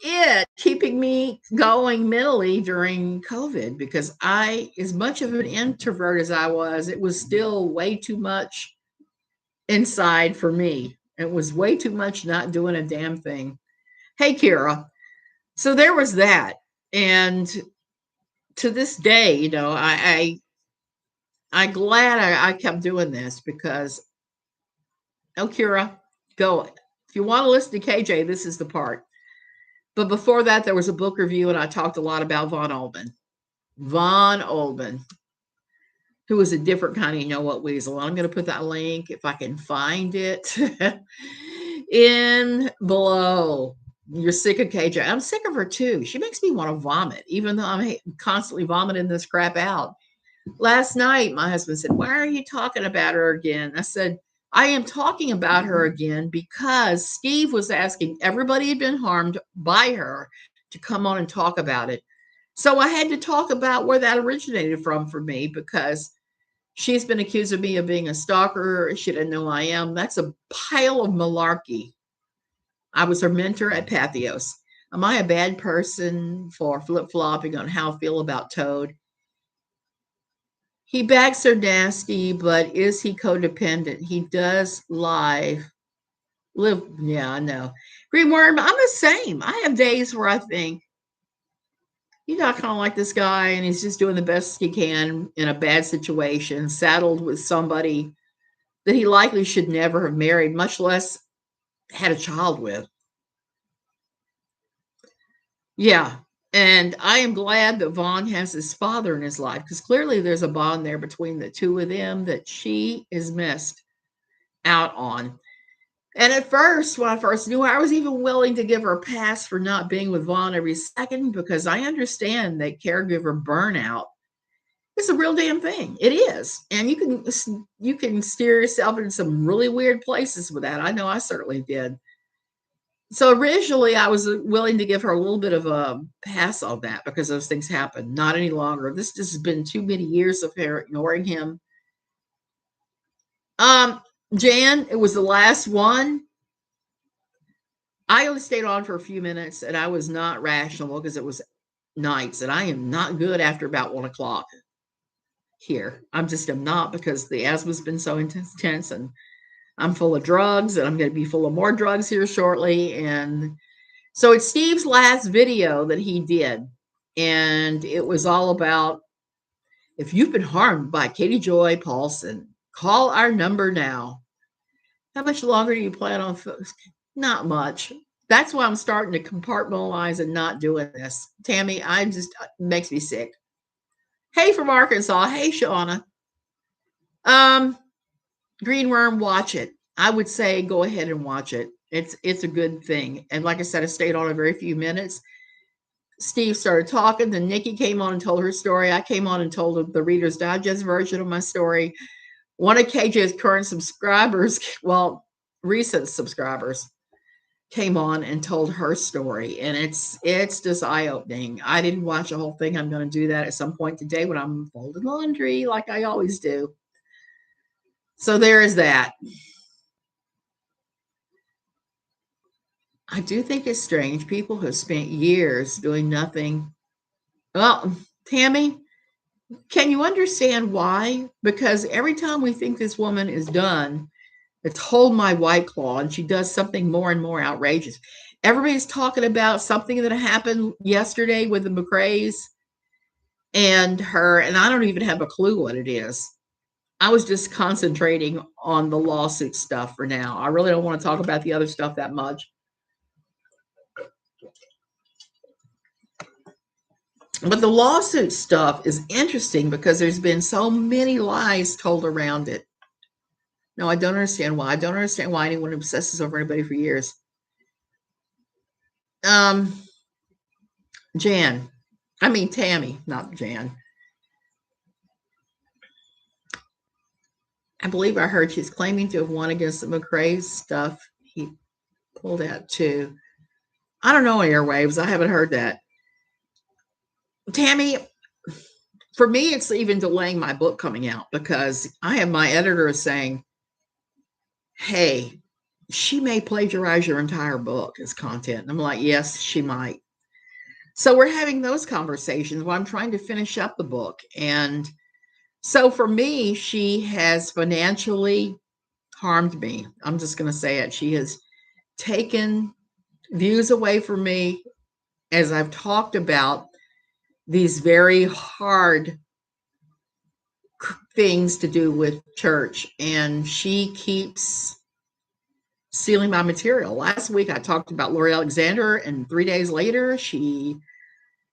keeping me going mentally during COVID because as much of an introvert as I was, it was still way too much inside for me. It was way too much not doing a damn thing. Hey, Kira. So there was that. And to this day, I'm glad I kept doing this because, Kira, go. If you want to listen to KJ, this is the part. But before that, there was a book review, and I talked a lot about Vaughn Ohlman. Vaughn Ohlman, who was a different kind of you-know-what weasel. I'm going to put that link, if I can find it, in below. You're sick of KJ. I'm sick of her, too. She makes me want to vomit, even though I'm constantly vomiting this crap out. Last night, my husband said, why are you talking about her again? I said, I am talking about her again because Steve was asking everybody who'd been harmed by her to come on and talk about it. So I had to talk about where that originated from for me because she's been accused of me of being a stalker. She didn't know I am. That's a pile of malarkey. I was her mentor at Pathos. Am I a bad person for flip-flopping on how I feel about Toad? He backs her nasty, but is he codependent? He does live. Yeah, I know. Green Worm, I'm the same. I have days where I think, I kind of like this guy, and he's just doing the best he can in a bad situation, saddled with somebody that he likely should never have married, much less had a child with. Yeah. And I am glad that Vaughn has his father in his life because clearly there's a bond there between the two of them that she is missed out on. And at first, when I first knew her, I was even willing to give her a pass for not being with Vaughn every second because I understand that caregiver burnout It's a real damn thing. It is. And you can steer yourself into some really weird places with that. I know I certainly did. So originally I was willing to give her a little bit of a pass on that because those things happen. Not any longer. This just has been too many years of her ignoring him. Jan, it was the last one. I only stayed on for a few minutes and I was not rational because it was nights and I am not good after about 1 o'clock here. I'm just am not because the asthma's been so intense and I'm full of drugs and I'm going to be full of more drugs here shortly. And so it's Steve's last video that he did. And it was all about if you've been harmed by Katie Joy Paulson, call our number now. How much longer do you plan on? Not much. That's why I'm starting to compartmentalize and not doing this. Tammy, I just makes me sick. Hey from Arkansas. Hey, Shauna. Green Worm, watch it. I would say go ahead and watch it. It's a good thing. And like I said, I stayed on a very few minutes. Steve started talking. Then Nikki came on and told her story. I came on and told the Reader's Digest version of my story. One of KJ's current subscribers, well, recent subscribers, came on and told her story. And it's just eye-opening. I didn't watch the whole thing. I'm going to do that at some point today when I'm folding laundry like I always do. So there is that. I do think it's strange. People have spent years doing nothing. Well, Tammy, can you understand why? Because every time we think this woman is done, it's hold my white claw, and she does something more and more outrageous. Everybody's talking about something that happened yesterday with the McRaes and her, and I don't even have a clue what it is. I was just concentrating on the lawsuit stuff for now. I really don't want to talk about the other stuff that much. But the lawsuit stuff is interesting because there's been so many lies told around it. No, I don't understand why. I don't understand why anyone obsesses over anybody for years. Tammy, not Jan. I believe I heard she's claiming to have won against the McRae stuff. He pulled out too. I don't know airwaves. I haven't heard that. Tammy, for me, it's even delaying my book coming out because I have my editor saying, hey, she may plagiarize your entire book as content. And I'm like, yes, she might. So we're having those conversations while I'm trying to finish up the book. And so for me, she has financially harmed me. I'm just going to say it. She has taken views away from me as I've talked about these very hard things to do with church. And she keeps stealing my material. Last week, I talked about Lori Alexander, and 3 days later, she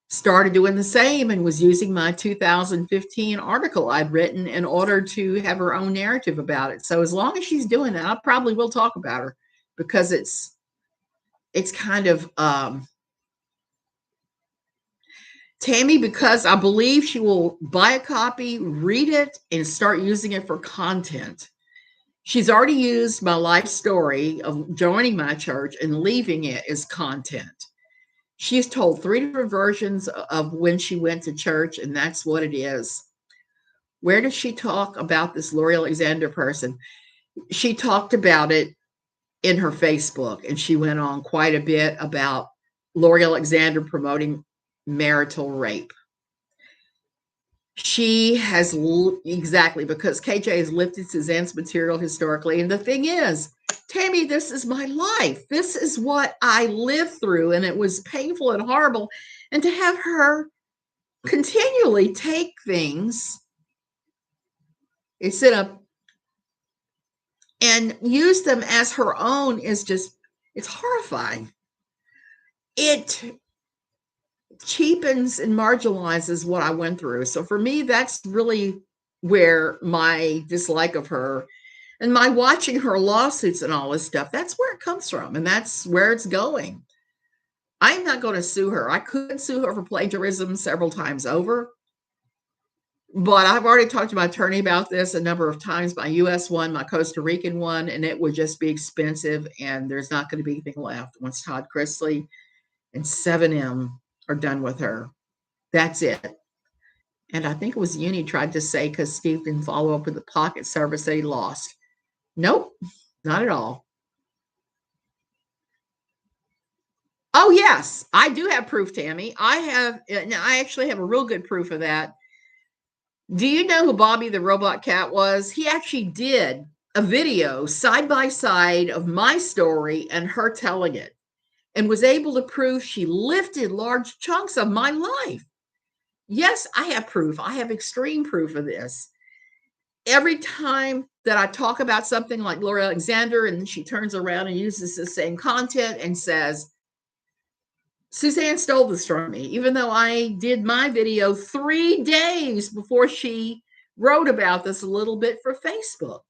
started doing the same and was using my 2015 article I'd written in order to have her own narrative about it. So as long as she's doing that, I probably will talk about her because it's kind of Tammy, because I believe she will buy a copy, read it, and start using it for content. She's already used my life story of joining my church and leaving it as content. She's told 3 different versions of when she went to church, and that's what it is. Where does she talk about this Lori Alexander person? She talked about it in her Facebook, and she went on quite a bit about Lori Alexander promoting marital rape. She has exactly because KJ has lifted Suzanne's material historically. And the thing is, Tammy, this is my life. This is what I lived through, and it was painful and horrible. And to have her continually take things, it's in a and use them as her own is just, it's horrifying. It cheapens and marginalizes what I went through. So for me, that's really where my dislike of her and my watching her lawsuits and all this stuff, that's where it comes from. And that's where it's going. I'm not going to sue her. I could sue her for plagiarism several times over. But I've already talked to my attorney about this a number of times, my US one, my Costa Rican one, and it would just be expensive, and there's not going to be anything left once Todd Chrisley and 7M are done with her. That's it. And I think it was Uni tried to say because Steve didn't follow up with the pocket service that he lost. Nope, not at all. Oh, yes, I do have proof, Tammy. I actually have a real good proof of that. Do you know who Bobby the Robot Cat was? He actually did a video side by side of my story and her telling it, and was able to prove she lifted large chunks of my life. Yes, I have proof. I have extreme proof of this. Every time that I talk about something like Laura Alexander, and she turns around and uses the same content and says, Suzanne stole this from me, even though I did my video 3 days before she wrote about this a little bit for Facebook.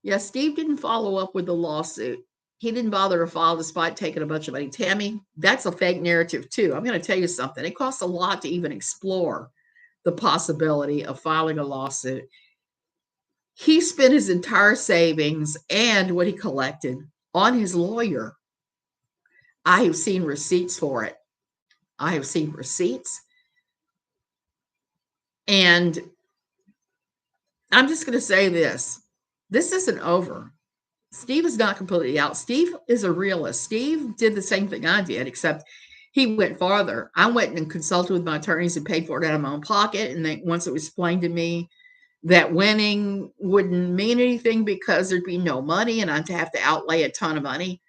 Yeah, Steve didn't follow up with the lawsuit. He didn't bother to file despite taking a bunch of money. Tammy, that's a fake narrative too. I'm going to tell you something. It costs a lot to even explore the possibility of filing a lawsuit. He spent his entire savings and what he collected on his lawyer. I have seen receipts for it. I have seen receipts. And I'm just going to say this. This isn't over. Steve is not completely out. Steve is a realist. Steve did the same thing I did, except he went farther. I went and consulted with my attorneys and paid for it out of my own pocket. And then once it was explained to me that winning wouldn't mean anything because there'd be no money and I'd have to outlay a ton of money.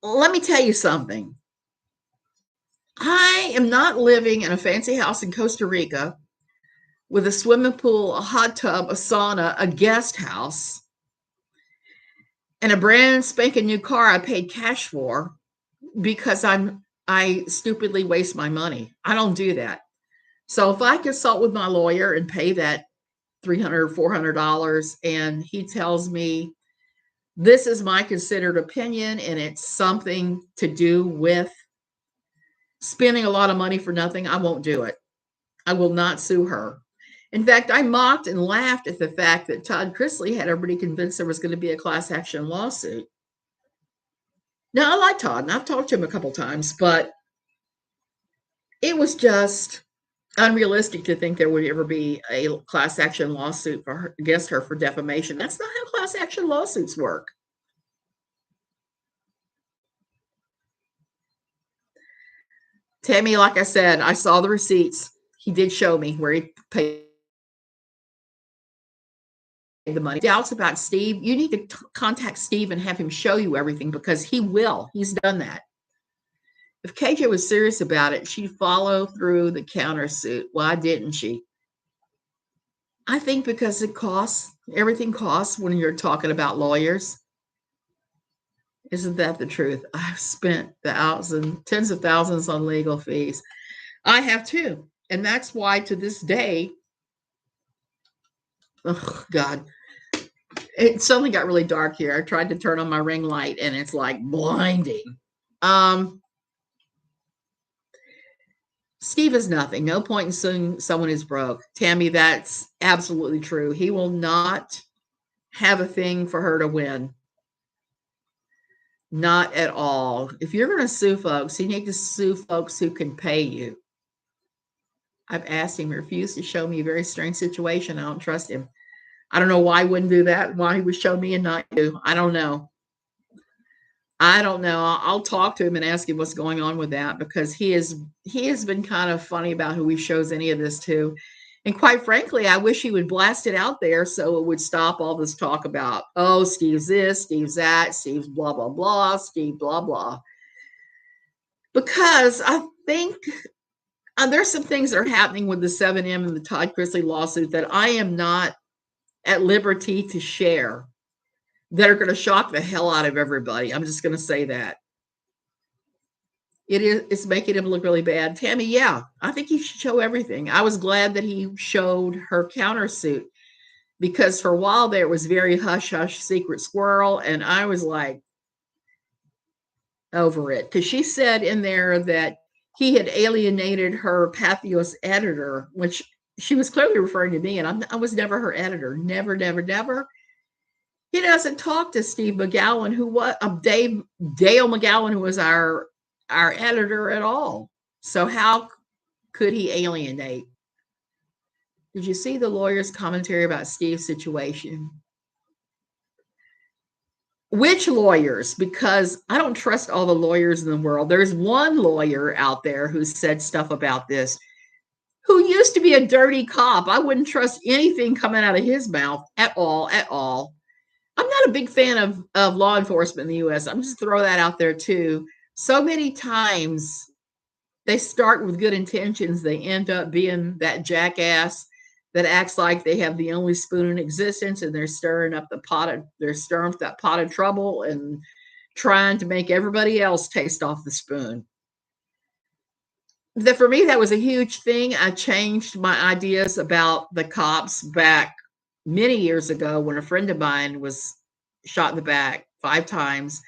Let me tell you something. I am not living in a fancy house in Costa Rica with a swimming pool, a hot tub, a sauna, a guest house, and a brand spanking new car I paid cash for because I stupidly waste my money. I don't do that. So if I consult with my lawyer and pay that $300, $400, and he tells me this is my considered opinion and it's something to do with spending a lot of money for nothing, I won't do it. I will not sue her. In fact, I mocked and laughed at the fact that Todd Chrisley had everybody convinced there was going to be a class action lawsuit. Now, I like Todd, and I've talked to him a couple times, but it was just unrealistic to think there would ever be a class action lawsuit for her, against her for defamation. That's not how class action lawsuits work. Tammy, like I said, I saw the receipts. He did show me where he paid the money. Doubts about Steve, you need to contact Steve and have him show you everything because he will. He's done that. If KJ was serious about it, she'd follow through the countersuit. Why didn't she? I think because it costs. Everything costs when you're talking about lawyers. Isn't that the truth? I've spent tens of thousands on legal fees. I have too. And that's why to this day, oh God, it suddenly got really dark here. I tried to turn on my ring light and it's like blinding. Steve is nothing. No point in suing someone who's broke. Tammy, that's absolutely true. He will not have a thing for her to win. Not at all. If you're going to sue folks, you need to sue folks who can pay you. I've asked him, he refused to show me a very strange situation. I don't trust him. I don't know why he wouldn't do that, why he would show me and not you. I don't know. I'll talk to him and ask him what's going on with that because he has been kind of funny about who he shows any of this to. And quite frankly, I wish he would blast it out there so it would stop all this talk about, oh, Steve's this, Steve's that, Steve's blah, blah, blah, Steve, blah, blah. Because I think there's some things that are happening with the 7M and the Todd Chrisley lawsuit that I am not at liberty to share that are going to shock the hell out of everybody. I'm just going to say that. It's making him look really bad. Tammy, yeah, I think he should show everything. I was glad that he showed her countersuit because for a while there it was very hush hush secret squirrel. And I was like over it because she said in there that he had alienated her Pathos editor, which she was clearly referring to me, and I was never her editor. Never, never, never. He doesn't talk to Steve McGowan, who was Dale McGowan, who was our editor at all. So how could he alienate? Did you see the lawyer's commentary about Steve's situation? Which lawyers? Because I don't trust all the lawyers in the world. There's one lawyer out there who said stuff about this, who used to be a dirty cop. I wouldn't trust anything coming out of his mouth at all, at all. I'm not a big fan of law enforcement in the US. I'm just throw that out there too. So many times they start with good intentions. They end up being that jackass that acts like they have the only spoon in existence, and they're stirring up that pot of trouble and trying to make everybody else taste off the spoon. For me, that was a huge thing. I changed my ideas about the cops back many years ago when a friend of mine was shot in the back 5 times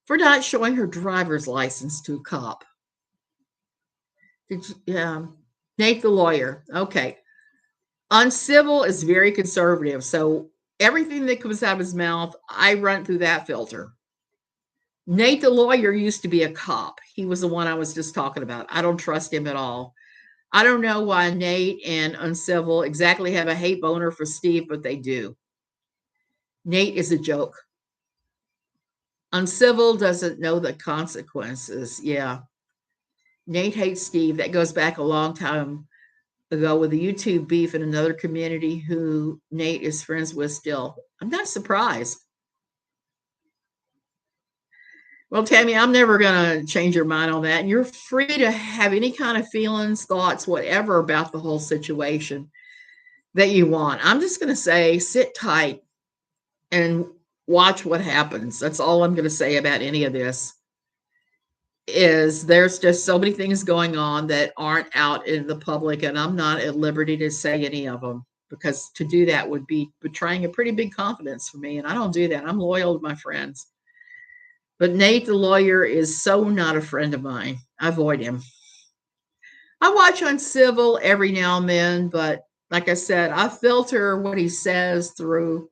for not showing her driver's license to a cop. Yeah. Nate the lawyer. Okay. Uncivil is very conservative. So everything that comes out of his mouth, I run through that filter. Nate the lawyer used to be a cop. He was the one I was just talking about. I don't trust him at all. I don't know why Nate and Uncivil exactly have a hate boner for Steve, but they do. Nate is a joke. Uncivil doesn't know the consequences. Yeah. Nate hates Steve. That goes back a long time ago with a YouTube beef in another community who Nate is friends with still. I'm not surprised. Well, Tammy, I'm never going to change your mind on that. You're free to have any kind of feelings, thoughts, whatever about the whole situation that you want. I'm just going to say sit tight and watch what happens. That's all I'm going to say about any of this. Is there's just so many things going on that aren't out in the public, and I'm not at liberty to say any of them, because to do that would be betraying a pretty big confidence for me, and I don't do that. I'm loyal to my friends. But Nate the lawyer is so not a friend of mine. I avoid him. I watch Uncivil every now and then, but like I said, I filter what he says through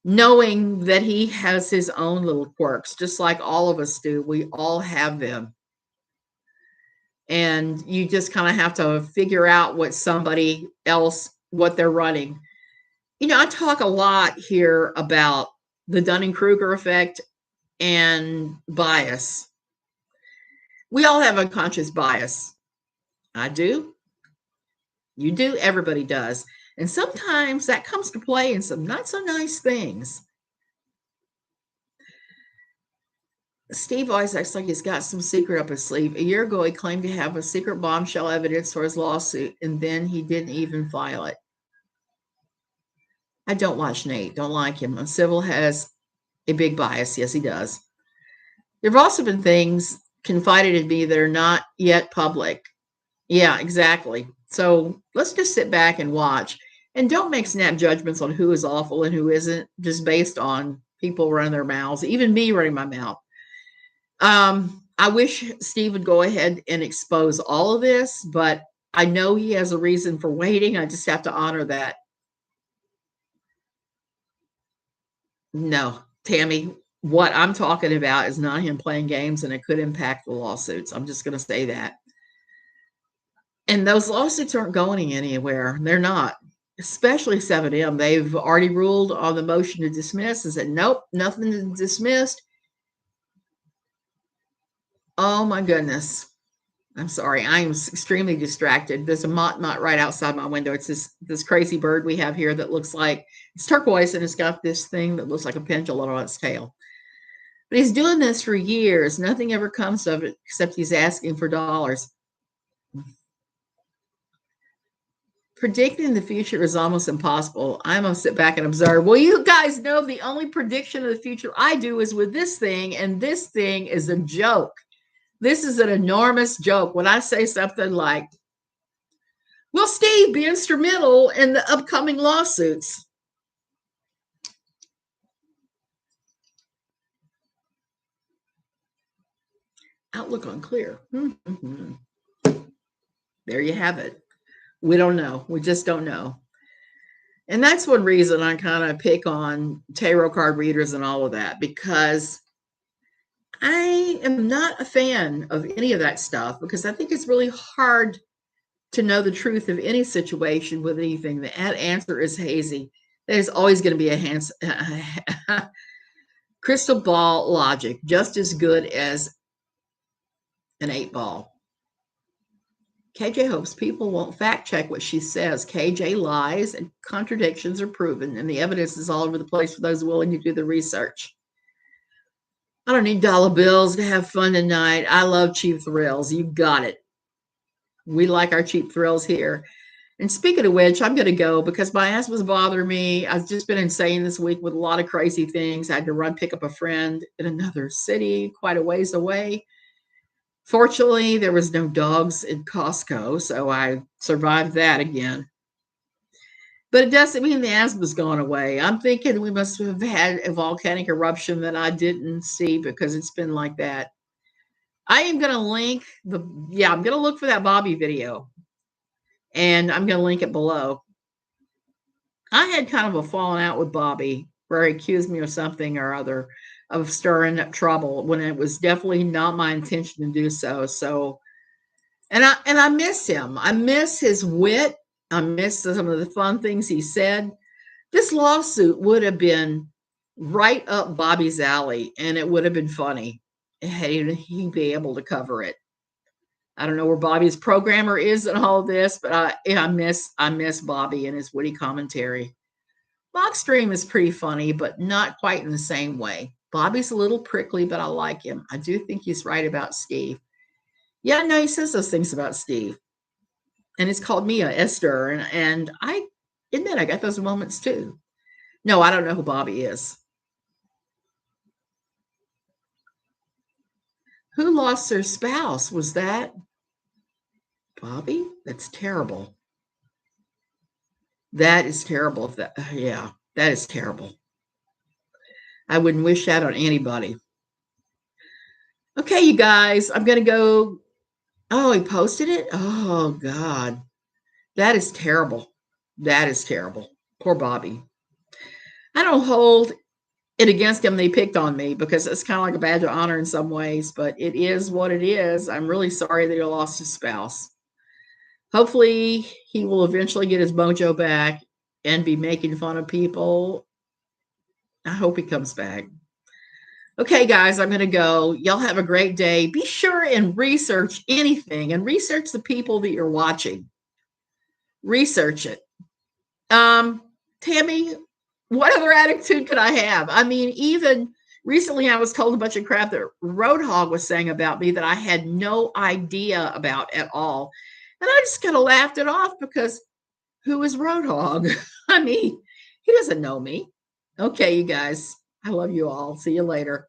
knowing that he has his own little quirks, just like all of us do. We all have them. And you just kind of have to figure out what somebody else, what they're running. You know, I talk a lot here about the Dunning-Krueger effect and bias. We all have unconscious bias. I do. You do. Everybody does. And sometimes that comes to play in some not so nice things. Steve always acts like he's got some secret up his sleeve. A year ago, he claimed to have a secret bombshell evidence for his lawsuit, and then he didn't even file it. I don't watch Nate. Don't like him. Uncivil has a big bias. Yes, he does. There have also been things confided in me that are not yet public. Yeah, exactly. So let's just sit back and watch, and don't make snap judgments on who is awful and who isn't, just based on people running their mouths, even me running my mouth. I wish Steve would go ahead and expose all of this, but I know he has a reason for waiting. I just have to honor that. No, Tammy, what I'm talking about is not him playing games, and it could impact the lawsuits. I'm just going to say that. And those lawsuits aren't going anywhere. They're not, especially 7M. They've already ruled on the motion to dismiss and said, nope, nothing is dismissed. Oh my goodness. I'm sorry. I am extremely distracted. There's a mott right outside my window. It's this crazy bird we have here that looks like it's turquoise, and it's got this thing that looks like a pendulum on its tail. But he's doing this for years. Nothing ever comes of it except he's asking for dollars. Predicting the future is almost impossible. I'm going to sit back and observe. Well, you guys know the only prediction of the future I do is with this thing, and this thing is a joke. This is an enormous joke. When I say something like, will Steve be instrumental in the upcoming lawsuits? Outlook unclear. There you have it. We don't know. We just don't know. And that's one reason I kind of pick on tarot card readers and all of that, because I am not a fan of any of that stuff, because I think it's really hard to know the truth of any situation with anything. The answer is hazy. There's always going to be a crystal ball logic, just as good as an 8-ball. KJ hopes people won't fact check what she says. KJ lies and contradictions are proven, and the evidence is all over the place for those willing to do the research. I don't need dollar bills to have fun tonight. I love cheap thrills. You got it. We like our cheap thrills here. And speaking of which, I'm going to go because my ass was bothering me. I've just been insane this week with a lot of crazy things. I had to run pick up a friend in another city quite a ways away. Fortunately, there was no dogs in Costco, so I survived that again. But it doesn't mean the asthma's gone away. I'm thinking we must have had a volcanic eruption that I didn't see, because it's been like that. I am going to link I'm going to look for that Bobby video, and I'm going to link it below. I had kind of a falling out with Bobby where he accused me of something or other, of stirring up trouble, when it was definitely not my intention to do so. So, and I miss him. I miss his wit. I miss some of the fun things he said. This lawsuit would have been right up Bobby's alley, and it would have been funny had he be able to cover it. I don't know where Bobby's programmer is in all of this, but I miss Bobby and his witty commentary. Mockstream is pretty funny, but not quite in the same way. Bobby's a little prickly, but I like him. I do think he's right about Steve. Yeah, no, he says those things about Steve. And it's called me Esther. And I admit I got those moments too. No, I don't know who Bobby is. Who lost their spouse? Was that Bobby? That's terrible. That is terrible. Yeah, that is terrible. I wouldn't wish that on anybody. Okay, you guys, I'm going to go. Oh, he posted it? Oh, God. That is terrible. That is terrible. Poor Bobby. I don't hold it against him they picked on me, because it's kind of like a badge of honor in some ways, but it is what it is. I'm really sorry that he lost his spouse. Hopefully he will eventually get his mojo back and be making fun of people. I hope he comes back. Okay, guys, I'm going to go. Y'all have a great day. Be sure and research anything, and research the people that you're watching. Research it. Tammy, what other attitude could I have? I mean, even recently I was told a bunch of crap that Roadhog was saying about me that I had no idea about at all. And I just kind of laughed it off, because who is Roadhog? I mean, he doesn't know me. Okay, you guys, I love you all. See you later.